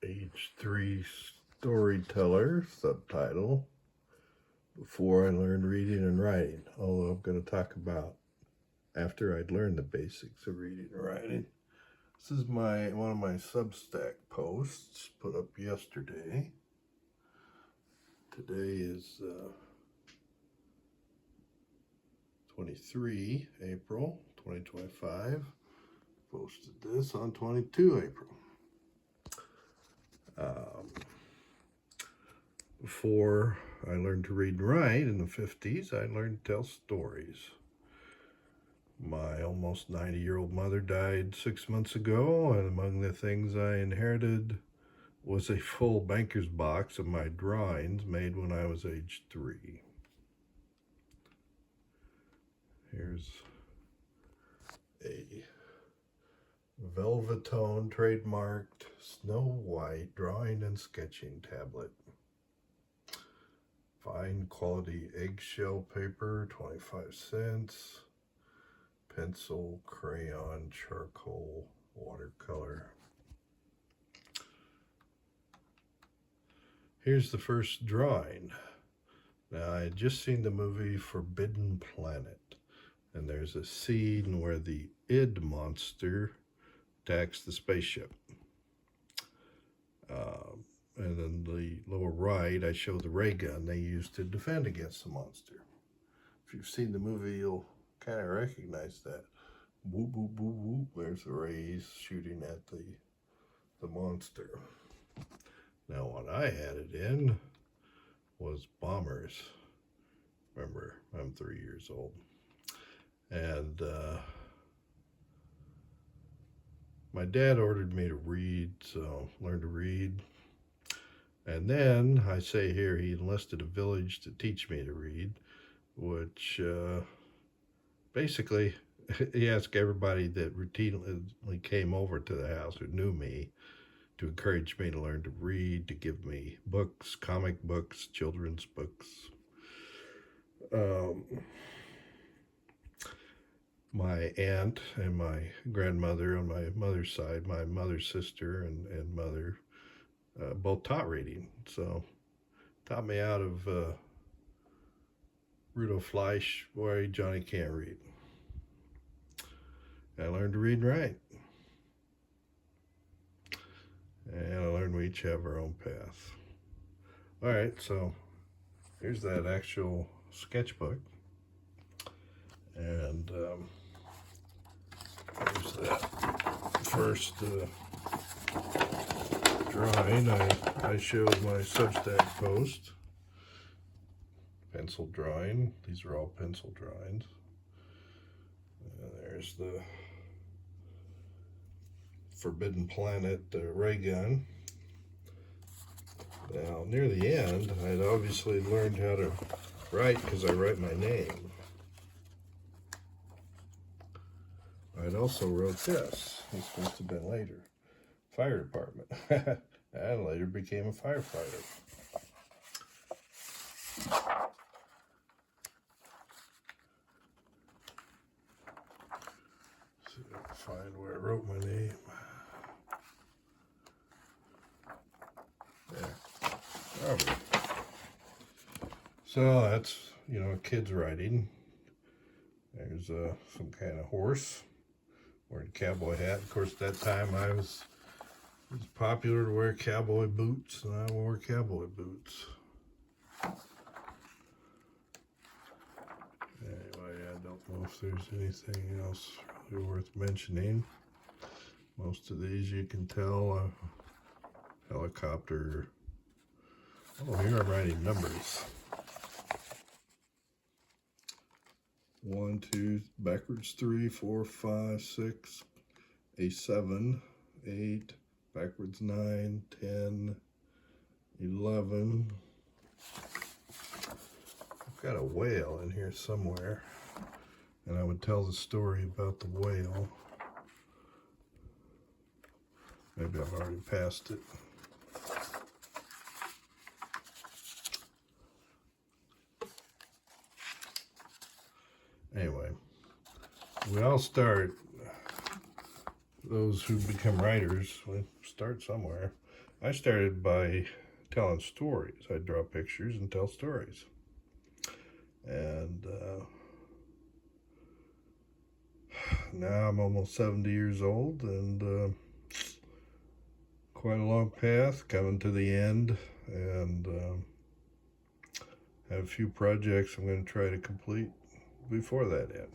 Age 3 Storyteller, subtitle, Before I Learned Reading and Writing, although I'm going to talk about after I'd learned the basics of reading and writing. This is one of my Substack posts put up yesterday. Today is 23 April 2025. Posted this on 22 April. Before I learned to read and write in the 50s, I learned to tell stories. My almost 90-year-old mother died 6 months ago, and among the things I inherited was a full banker's box of my drawings made when I was age 3. Here's a Velvatone trademarked Snow White drawing and sketching tablet. Fine quality eggshell paper, 25 cents. Pencil, crayon, charcoal, watercolor. Here's the first drawing. Now, I had just seen the movie Forbidden Planet, and there's a scene where the id monster attacks the spaceship. And then the lower right, I show the ray gun they used to defend against the monster. If you've seen the movie, you'll kind of recognize that. Whoop, whoop, whoop, whoop. There's the rays shooting at the monster. Now, what I added in was bombers. Remember, I'm 3 years old. And my dad ordered me to read, so learned to read. And then, I say here, he enlisted a village to teach me to read, which basically, he asked everybody that routinely came over to the house who knew me to encourage me to learn to read, to give me books, comic books, children's books. My aunt and my grandmother on my mother's side, my mother's sister and mother, both taught reading. So, taught me out of Rudolph Fleisch, Boy, Johnny Can't Read. I learned to read and write. And I learned we each have our own path. All right, so here's that actual sketchbook. And here's that first drawing I showed my Substack post. Pencil drawing. These are all pencil drawings. And there's the Forbidden Planet ray gun. Now, near the end, I'd obviously learned how to write because I write my name. I'd also wrote this. This must have been later. Fire department. I later became a firefighter. See if I can find where I wrote my name. There. Okay. So that's, kids writing. There's some kind of horse wearing a cowboy hat. Of course, that time it was popular to wear cowboy boots, and I wore cowboy boots. Anyway, I don't know if there's anything else really worth mentioning. Most of these you can tell helicopter. Oh, here I'm writing numbers. 1, 2, backwards 3, 4, 5, 6, a 7, 8, backwards 9, 10, 11. I've got a whale in here somewhere, and I would tell the story about the whale. Maybe I've already passed it. Anyway, we all start, those who become writers, we start somewhere. I started by telling stories. I'd draw pictures and tell stories. And now I'm almost 70 years old, and quite a long path coming to the end, and have a few projects I'm going to try to complete before that end.